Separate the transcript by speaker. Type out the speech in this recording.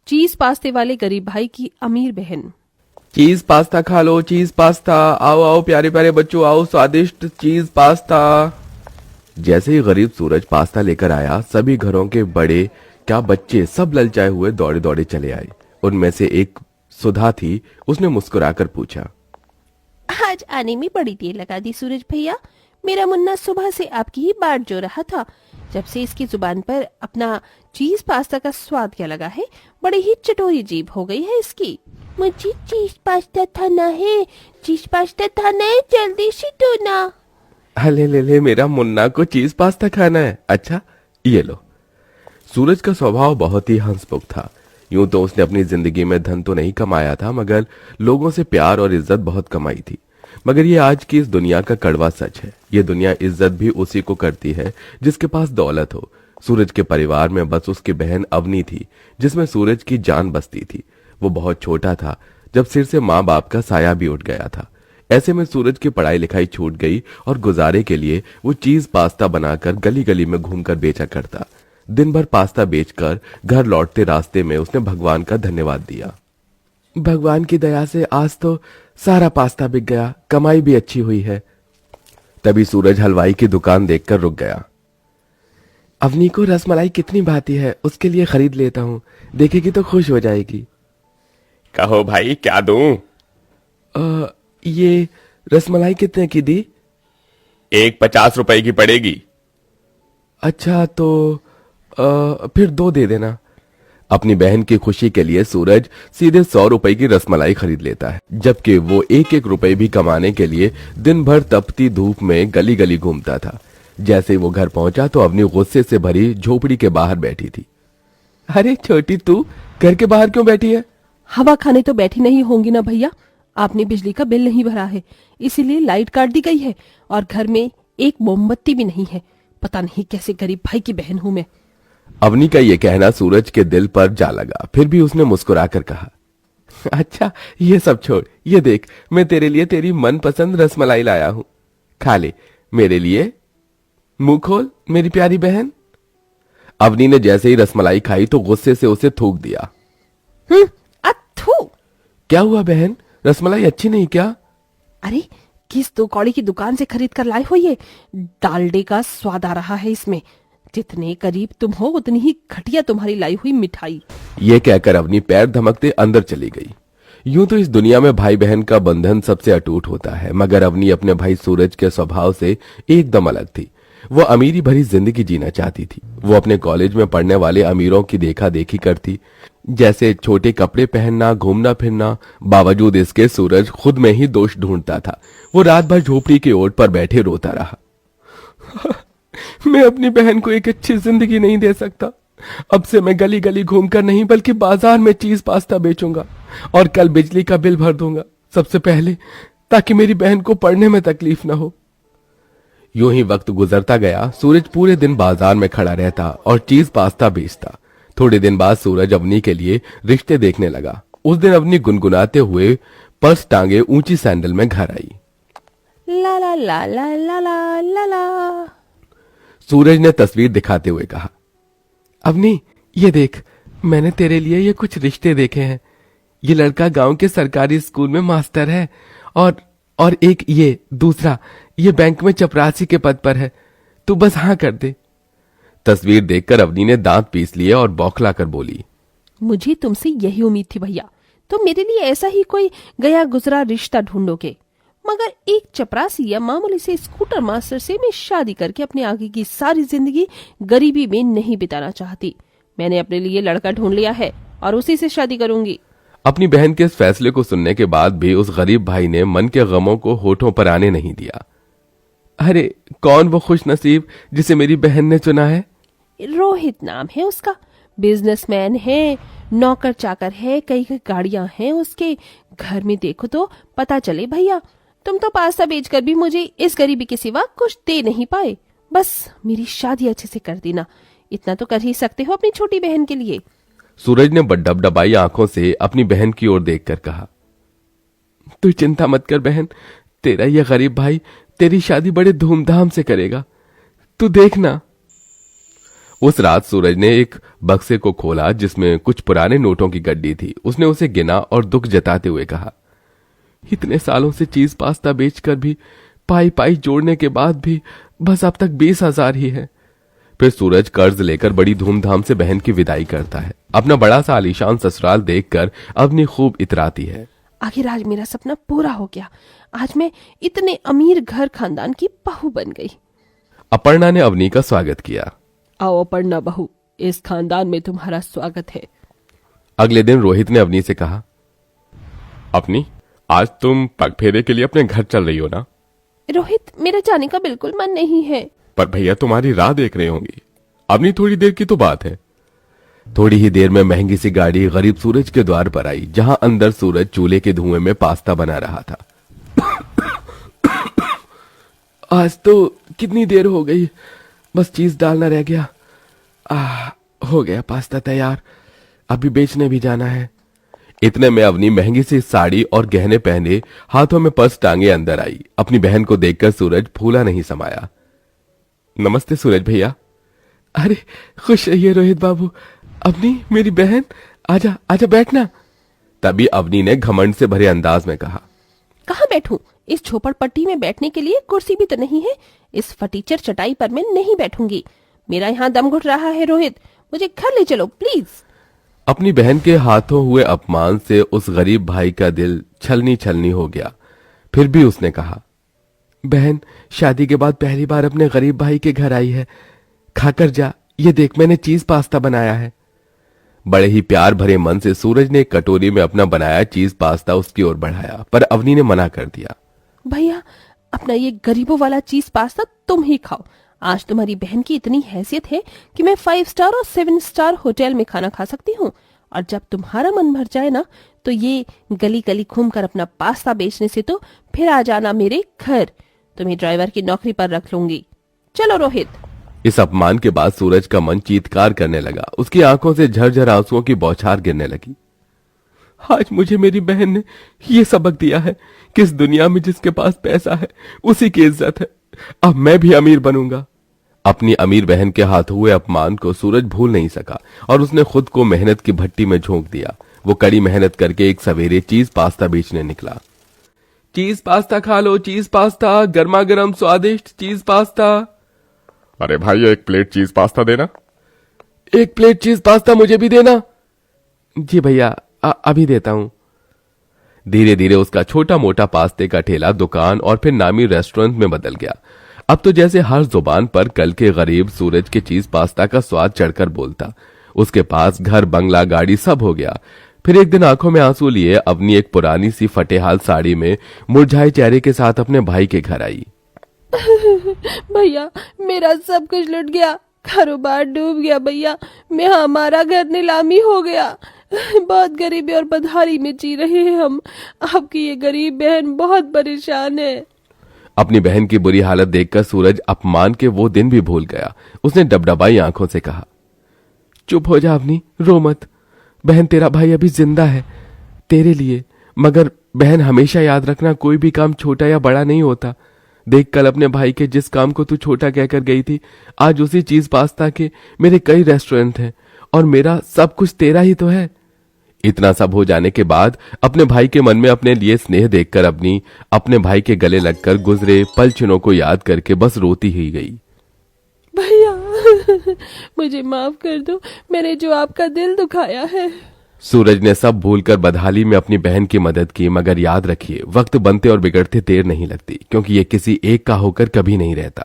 Speaker 1: चीज पास्ते वाले गरीब भाई की अमीर बहन।
Speaker 2: चीज पास्ता खा लो, चीज पास्ता, आओ आओ प्यारे प्यारे बच्चों, आओ स्वादिष्ट चीज पास्ता। जैसे ही गरीब सूरज पास्ता लेकर आया, सभी घरों के बड़े क्या बच्चे सब ललचाए हुए दौड़े दौड़े चले आए। उनमें से एक सुधा थी, उसने मुस्कुराकर पूछा,
Speaker 1: आज आने में बड़ी देर लगा दी सूरज भैया। मेरा मुन्ना सुबह से आपकी ही बाट जो रहा था। जब से इसकी जुबान पर अपना चीज पास्ता का स्वाद क्या लगा है, बड़ी ही चटोरी जीभ हो गई है इसकी। मुझे चीज पास्ता खाना है, चीज पास्ता खाना है, जल्दी से दो ना।
Speaker 2: अले ले ले, मेरा मुन्ना को चीज पास्ता खाना है, अच्छा ये लो। सूरज का स्वभाव बहुत ही हंसमुख था। यूं तो उसने अपनी जिंदगी में धन तो नहीं कमाया था, मगर लोगों से प्यार और इज्जत बहुत कमाई थी। मगर ये आज की इस दुनिया का कड़वा सच है। ये दुनिया इज्जत भी उसी को करती है जिसके पास दौलत हो। सूरज के परिवार में बस उसकी बहन अवनी थी, जिसमें सूरज की जान बसती थी। वो बहुत छोटा था जब सिर से माँ बाप का साया भी उठ गया था। ऐसे में सूरज की पढ़ाई लिखाई छूट गई और गुजारे के लिए वो चीज पास्ता बनाकर गली गली में घूमकर बेचा करता। दिन भर पास्ता बेचकर घर लौटते रास्ते में उसने भगवान का धन्यवाद दिया। भगवान की दया से आज तो सारा पास्ता बिक गया, कमाई भी अच्छी हुई है। तभी सूरज हलवाई की दुकान देखकर रुक गया। अवनी को रसमलाई कितनी भाती है, उसके लिए खरीद लेता हूँ, देखेगी तो खुश हो जाएगी।
Speaker 3: कहो भाई क्या दूं?
Speaker 2: ये रसमलाई कितने की दी?
Speaker 3: एक 50 रुपए की पड़ेगी।
Speaker 2: अच्छा तो फिर 2 दे देना। अपनी बहन की खुशी के लिए सूरज सीधे 100 रुपए की रसमलाई खरीद लेता है, जबकि वो 1-1 रुपए भी कमाने के लिए दिन भर तपती धूप में गली गली घूमता था। जैसे ही वो घर पहुंचा तो अवनी गुस्से से भरी झोपड़ी के बाहर बैठी थी। अरे छोटी, तू घर के बाहर क्यों बैठी है?
Speaker 1: हवा खाने तो बैठी नहीं होंगी ना भैया। आपने बिजली का बिल नहीं भरा है, इसीलिए लाइट काट दी गई है और घर में एक मोमबत्ती भी नहीं है। पता नहीं कैसे गरीब भाई की बहन हूं मैं।
Speaker 2: अवनी का ये कहना सूरज के दिल पर जा लगा। फिर भी उसने मुस्कुराकर कहा, अच्छा ये सब छोड़, ये देख मैं तेरे लिए तेरी मनपसंद रसमलाई लाया हूं, खा ले मेरे लिए। मुंह खोल मेरी प्यारी बहन। अवनी ने जैसे ही रसमलाई खाई तो गुस्से से उसे थूक दिया।
Speaker 1: अथू!
Speaker 2: क्या हुआ बहन, रसमलाई अच्छी नहीं क्या?
Speaker 1: अरे किस दो कौड़ी की दुकान से खरीद कर लाए हो ये? डालडे का स्वाद आ रहा है इसमें। जितने करीब तुम हो उतनी ही घटिया तुम्हारी लाई हुई मिठाई।
Speaker 2: ये कहकर अवनी पैर धमकते अंदर चली गई। यूं तो इस दुनिया में भाई बहन का बंधन सबसे अटूट होता है, मगर अवनी अपने भाई सूरज के स्वभाव से एकदम अलग थी। वो अमीरी भरी जिंदगी जीना चाहती थी। वो अपने कॉलेज में पढ़ने वाले अमीरों की देखा देखी करती, जैसे छोटे कपड़े पहनना, घूमना फिरना। बावजूद इसके सूरज खुद में ही दोष ढूंढता था। वो रात भर झोपड़ी की ओट पर बैठे रोता रहा। मैं अपनी बहन को एक अच्छी जिंदगी नहीं दे सकता। अब से मैं गली गली घूमकर नहीं बल्कि बाजार में चीज पास्ता बेचूंगा और कल बिजली का बिल भर दूंगा सबसे पहले, ताकि मेरी बहन को पढ़ने में तकलीफ ना हो। यूं ही वक्त गुजरता गया। सूरज पूरे दिन बाजार में खड़ा रहता और चीज पास्ता बेचता। थोड़े दिन बाद सूरज अवनी के लिए रिश्ते देखने लगा। उस दिन अवनी गुनगुनाते हुए पर्स टांगे ऊंची सैंडल में घर आई।
Speaker 1: ला ला ला ला ला ला ला ला।
Speaker 2: सूरज ने तस्वीर दिखाते हुए कहा, अवनी ये देख, मैंने तेरे लिए ये कुछ रिश्ते देखे हैं। ये लड़का गांव के सरकारी स्कूल में मास्टर है और एक ये दूसरा, ये बैंक में चपरासी के पद पर है। तू बस हाँ कर दे। तस्वीर देखकर अवनी ने दांत पीस लिए और बौखला कर बोली,
Speaker 1: मुझे तुमसे यही उम्मीद थी भैया, तुम मेरे लिए ऐसा ही कोई गया गुजरा रिश्ता ढूंढोगे। मगर एक चपरासी या मामूली से स्कूटर मास्टर से मैं शादी करके अपने आगे की सारी जिंदगी गरीबी में नहीं बिताना चाहती। मैंने अपने लिए लड़का ढूंढ लिया है और उसी से शादी करूंगी।
Speaker 2: अपनी बहन के इस फैसले को सुनने के बाद भी उस गरीब भाई ने मन के गमों को होठों पर आने नहीं दिया। अरे कौन वो खुश नसीब जिसे मेरी बहन ने चुना है?
Speaker 1: रोहित नाम है उसका, बिजनेसमैन है, नौकर चाकर है, कई कई गाड़ियां हैं उसके। घर में देखो तो पता चले भैया। तुम तो पास्ता बेचकर भी मुझे इस गरीबी के सिवा कुछ दे नहीं पाए। बस मेरी शादी अच्छे से कर देना, इतना तो कर ही सकते हो अपनी छोटी बहन के लिए।
Speaker 2: सूरज ने डबडबाई आंखों से अपनी बहन की ओर देखकर कहा, तू चिंता मत कर बहन, तेरा यह गरीब भाई तेरी शादी बड़े धूमधाम से करेगा, तू देखना। उस रात सूरज ने एक बक्से को खोला जिसमें कुछ पुराने नोटों की गड्डी थी। उसने उसे गिना और दुख जताते हुए कहा, इतने सालों से चीज पास्ता बेचकर भी पाई पाई जोड़ने के बाद भी बस अब तक 20,000 ही है। फिर सूरज कर्ज लेकर बड़ी धूमधाम से बहन की विदाई करता है। अपना बड़ा सा आलीशान ससुराल देखकर अवनी खूब इतराती है।
Speaker 1: आखिर आज मेरा सपना पूरा हो गया। आज मैं इतने अमीर घर खानदान की बहू बन गई।
Speaker 2: अपर्णा ने अवनी का स्वागत किया।
Speaker 1: आओ अपर्णा बहू, इस खानदान में तुम्हारा स्वागत है।
Speaker 2: अगले दिन रोहित ने अवनी से कहा,
Speaker 3: अपनी आज तुम पगफेरे के लिए अपने घर चल रही हो ना?
Speaker 1: रोहित, मेरे जाने का बिल्कुल मन नहीं है।
Speaker 3: पर भैया तुम्हारी राह देख रहे होंगी। अपनी थोड़ी देर की तो बात है।
Speaker 2: थोड़ी ही देर में महंगी सी गाड़ी गरीब सूरज के द्वार पर आई, जहां अंदर सूरज चूल्हे के धुएं में पास्ता बना रहा था। आज तो कितनी देर हो गई, बस चीज डालना रह गया। हो गया पास्ता तैयार, अभी बेचने भी जाना है। इतने में अवनी महंगी सी साड़ी और गहने पहने हाथों में पर्स टांगे अंदर आई। अपनी बहन को देखकर सूरज फूला नहीं समाया।
Speaker 3: नमस्ते सूरज भैया।
Speaker 2: अरे खुश रहिए रोहित बाबू। अवनी मेरी बहन, आजा आजा बैठना। तभी अवनी ने घमंड से भरे अंदाज में कहा,
Speaker 1: कहाँ बैठूं? इस झोपड़पट्टी में बैठने के लिए कुर्सी भी तो नहीं है। इस फटीचर चटाई पर मैं नहीं बैठूंगी। मेरा यहाँ दम घुट रहा है। रोहित, मुझे घर ले चलो प्लीज।
Speaker 2: अपनी बहन के हाथों हुए अपमान से उस गरीब भाई का दिल छलनी छलनी हो गया। फिर भी उसने कहा, बहन शादी के बाद पहली बार अपने गरीब भाई के घर आई है, खाकर जा। ये देख मैंने चीज पास्ता बनाया है। बड़े ही प्यार भरे मन से सूरज ने एक कटोरी में अपना बनाया चीज पास्ता उसकी ओर बढ़ाया, पर अवनी ने मना कर दिया।
Speaker 1: भैया, अपना ये गरीबों वाला चीज पास्ता तुम ही खाओ। आज तुम्हारी बहन की इतनी हैसियत है कि मैं 5 स्टार और 7 स्टार होटल में खाना खा सकती हूँ। और जब तुम्हारा मन भर जाए ना, तो ये गली गली घूमकर अपना पास्ता बेचने से तो फिर आ जाना मेरे घर। तुम्हें ड्राइवर की नौकरी पर रख लूंगी। चलो रोहित।
Speaker 2: इस अपमान के बाद सूरज का मन चीत्कार करने लगा। उसकी आंखों से झरझर आंसुओं की बौछार गिरने लगी। आज मुझे मेरी बहन ने ये सबक दिया है कि इस दुनिया में जिसके पास पैसा है उसी की इज्जत है। अब मैं भी अमीर बनूंगा। अपनी अमीर बहन के हाथ हुए अपमान को सूरज भूल नहीं सका और उसने खुद को मेहनत की भट्टी में झोंक दिया। वो कड़ी मेहनत करके एक सवेरे चीज पास्ता बेचने निकला। चीज पास्ता खा लो, चीज पास्ता, गर्मा गर्म स्वादिष्ट चीज पास्ता।
Speaker 3: अरे भाई एक प्लेट चीज पास्ता देना।
Speaker 2: एक प्लेट चीज पास्ता मुझे भी देना। जी भैया, अभी देता हूं। धीरे धीरे उसका छोटा मोटा पास्ते का ठेला दुकान और फिर नामी रेस्टोरेंट में बदल गया। अब तो जैसे हर जुबान पर कल के गरीब सूरज के चीज पास्ता का स्वाद चढ़कर बोलता। उसके पास घर, बंगला, गाड़ी सब हो गया। फिर एक दिन आंखों में आंसू लिए अवनी एक पुरानी सी फटेहाल साड़ी में मुरझाए चेहरे के साथ अपने भाई के घर आई।
Speaker 1: भैया, मेरा सब कुछ लुट गया, कारोबार डूब गया भैया। मैं हमारा घर नीलामी हो गया। बहुत गरीबी और बदहाली में जी रहे हैं हम। आपकी ये गरीब बहन बहुत परेशान है।
Speaker 2: अपनी बहन की बुरी हालत देखकर सूरज अपमान के वो दिन भी भूल गया। उसने डबडबाई आंखों से कहा, चुप हो जा अवनी, रो मत। बहन, तेरा भाई अभी जिंदा है तेरे लिए। मगर बहन, हमेशा याद रखना, कोई भी काम छोटा या बड़ा नहीं होता। देख, कल अपने भाई के जिस काम को तू छोटा कहकर गई थी, आज उसी चीज पास्ता के मेरे कई रेस्टोरेंट हैं और मेरा सब कुछ तेरा ही तो है। इतना सब हो जाने के बाद अपने भाई के मन में अपने लिए स्नेह देखकर अपने भाई के गले लगकर गुजरे पल क्षणों को याद करके बस रोती ही गई।
Speaker 1: भैया, मुझे माफ कर दो, मैंने जो आपका दिल दुखाया है।
Speaker 2: सूरज ने सब भूलकर बदहाली में अपनी बहन की मदद की। मगर याद रखिए, वक्त बनते और बिगड़ते देर नहीं लगती, क्योंकि ये किसी एक का होकर कभी नहीं रहता।